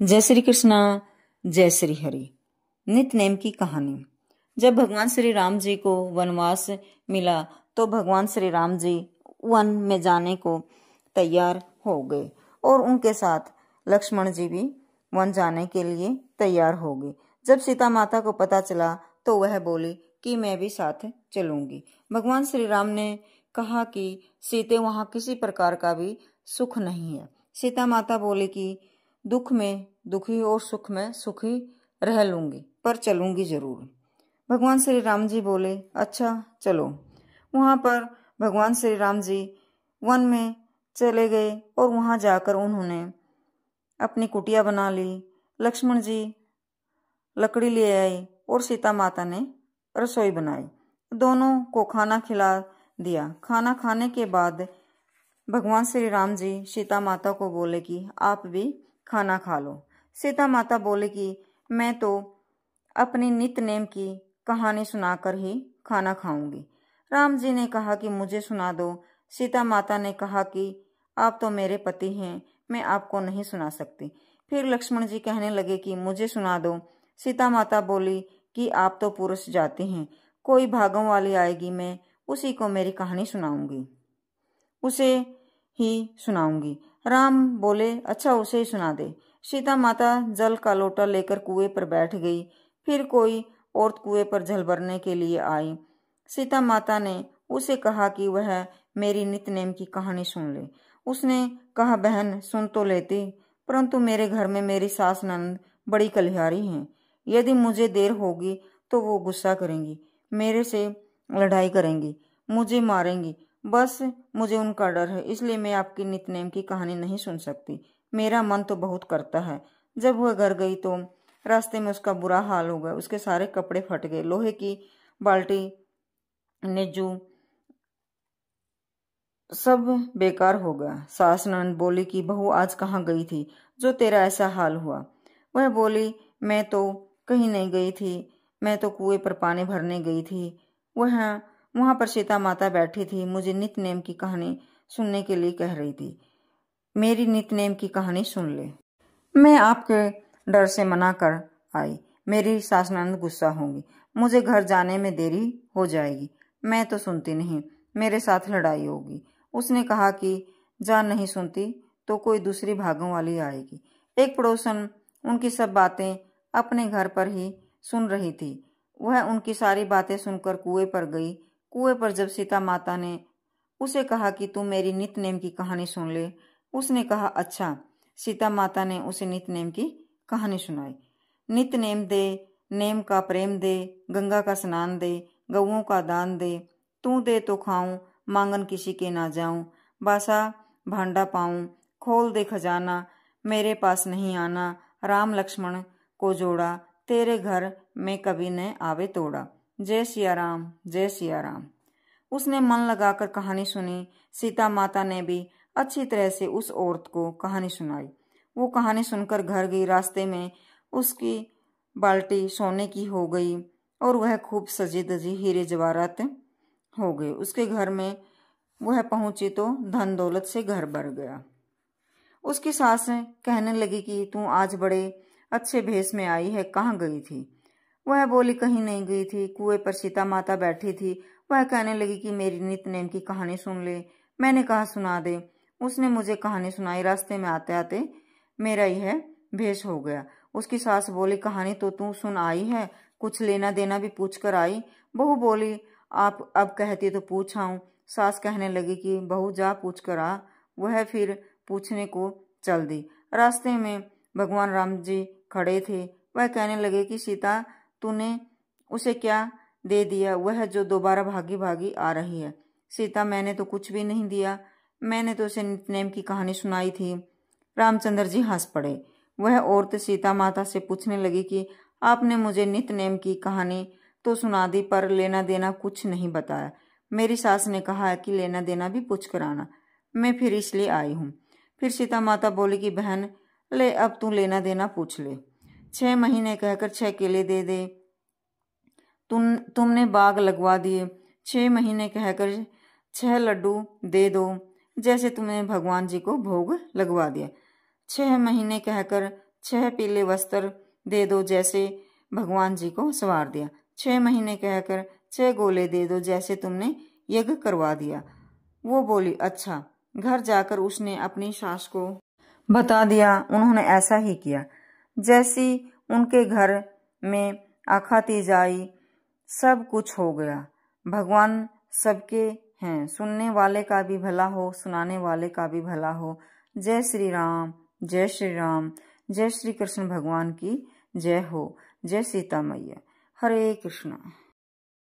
जय श्री कृष्णा, जय श्री हरि। नित नेम की कहानी। जब भगवान श्री राम जी को वनवास मिला तो भगवान श्री राम जी वन में जाने को तैयार हो गए और उनके साथ लक्ष्मण जी भी वन जाने के लिए तैयार हो गए। जब सीता माता को पता चला तो वह बोली कि मैं भी साथ चलूंगी। भगवान श्री राम ने कहा कि सीते वहां किसी प्रकार का भी सुख नहीं है। सीता माता बोली कि दुख में दुखी और सुख में सुखी रह लूंगी, पर चलूंगी जरूर। भगवान श्री राम जी बोले अच्छा चलो। वहां पर भगवान श्री राम जी वन में चले गए और वहां जाकर उन्होंने अपनी कुटिया बना ली। लक्ष्मण जी लकड़ी ले आए और सीता माता ने रसोई बनाई। दोनों को खाना खिला दिया। खाना खाने के बाद भगवान श्री राम जी सीता माता को बोले कि आप भी खाना खा लो। सीता माता बोले कि मैं तो अपनी नित नेम की कहानी सुनाकर ही खाना खाऊंगी। राम जी ने कहा कि मुझे सुना दो। सीता माता ने कहा कि आप तो मेरे पति हैं, मैं आपको नहीं सुना सकती। फिर लक्ष्मण जी कहने लगे कि मुझे सुना दो। सीता माता बोली कि आप तो पुरुष जाति हैं, कोई भागों वाली आएगी, मैं उसी को मेरी कहानी सुनाऊंगी, उसे ही सुनाऊंगी। राम बोले अच्छा उसे ही सुना दे। सीता माता जल का लोटा लेकर कुएं पर बैठ गई। फिर कोई औरत कुएं पर जल भरने के लिए आई। सीता माता ने उसे कहा कि वह मेरी नित्य-नेम की कहानी सुन ले। उसने कहा बहन सुन तो लेती, परंतु मेरे घर में मेरी सास ननद बड़ी कलिहारी हैं। यदि मुझे देर होगी तो वो गुस्सा करेंगी, मेरे से लड़ाई करेंगी, मुझे मारेंगी। बस मुझे उनका डर है, इसलिए मैं आपकी नित्य-नेम की कहानी नहीं सुन सकती। मेरा मन तो बहुत करता है। जब वह घर गई तो रास्ते में उसका बुरा हाल हो गया। उसके सारे कपड़े फट गए, लोहे की बाल्टी नेजू सब बेकार हो गया। सास ननद बोली कि बहू आज कहाँ गई थी जो तेरा ऐसा हाल हुआ? वह बोली मैं तो कहीं नहीं गई थी, मैं तो कुएं पर पानी भरने गई थी। वहां पर सीता माता बैठी थी, मुझे नित्य नेम की कहानी सुनने के लिए कह रही थी। मेरी नित्य नेम की कहानी सुन ले। मैं आपके डर से मना कर आई, मेरी सास ननद गुस्सा होंगी, मुझे घर जाने में देरी हो जाएगी। मैं तो सुनती नहीं, मेरे साथ लड़ाई होगी। उसने कहा कि जा नहीं सुनती तो कोई दूसरी भागों वाली आएगी। एक पड़ोसन उनकी सब बातें अपने घर पर ही सुन रही थी। वह उनकी सारी बातें सुनकर कुएं पर गई। कुएं पर जब सीता माता ने उसे कहा कि तू मेरी नित्य नेम की कहानी सुन ले, उसने कहा अच्छा। सीता माता ने उसे नित्य नेम की कहानी सुनाई। नित्य नेम दे, नेम का प्रेम दे, गंगा का स्नान दे, गऊओं का दान दे, तू दे तो खाऊं, मांगन किसी के ना जाऊं, बासा भांडा पाऊं, खोल दे खजाना, मेरे पास नहीं आना, राम लक्ष्मण को जोड़ा, तेरे घर में कभी न आवे तोड़ा। जय सिया राम, जय सिया राम। उसने मन लगाकर कहानी सुनी। सीता माता ने भी अच्छी तरह से उस औरत को कहानी सुनाई। वो कहानी सुनकर घर गई। रास्ते में उसकी बाल्टी सोने की हो गई और वह खूब सजी धजी हीरे जवाहरात हो गए। उसके घर में वह पहुंची तो धन दौलत से घर भर गया। उसकी सास कहने लगी कि तू आज बड़े अच्छे भेष में आई है, कहाँ गई थी? वह बोली कहीं नहीं गई थी, कुएं पर सीता माता बैठी थी। वह कहने लगी कि मेरी नित्य नेम की कहानी सुन ले। मैंने कहा सुना दे। उसने मुझे कहानी सुनाई। रास्ते में आते आते मेरा यह भेष हो गया। उसकी सास बोली कहानी तो तू सुन आई है, कुछ लेना देना भी पूछ कर आई? बहू बोली आप अब कहती तो पूछ आऊं। सास कहने लगी कि बहू जा पूछ कर आ। वह फिर पूछने को चल दी। रास्ते में भगवान राम जी खड़े थे। वह कहने लगे कि सीता तूने उसे क्या दे दिया, वह जो दोबारा भागी भागी आ रही है? सीता मैंने तो कुछ भी नहीं दिया, मैंने तो उसे नित्य नेम की कहानी सुनाई थी। रामचंद्र जी हंस पड़े। वह औरत सीता माता से पूछने लगी कि आपने मुझे नित्य नेम की कहानी तो सुना दी, पर लेना देना कुछ नहीं बताया। मेरी सास ने कहा है कि लेना देना भी पूछ कर आना, मैं फिर इसलिए आई हूँ। फिर सीता माता बोली कि बहन ले अब तू लेना देना पूछ ले। 6 महीने कहकर 6 केले दे दे। तुमने बाग लगवा दिए। 6 महीने कहकर 6 लड्डू दे दो, जैसे तुमने भगवान जी को भोग लगवा दिया। 6 महीने कहकर 6 पीले वस्त्र दे दो जैसे भगवान जी को सवार दिया। 6 महीने कहकर 6 गोले दे दो जैसे तुमने यज्ञ करवा दिया। वो बोली अच्छा। घर जाकर उसने अपनी सास को बता दिया। उन्होंने ऐसा ही किया। जैसी उनके घर में आखाती जाई सब कुछ हो गया। भगवान सबके हैं, सुनने वाले का भी भला हो, सुनाने वाले का भी भला हो। जय श्री राम, जय श्री राम, जय श्री कृष्ण भगवान की जय हो। जय सीता मैया। हरे कृष्णा।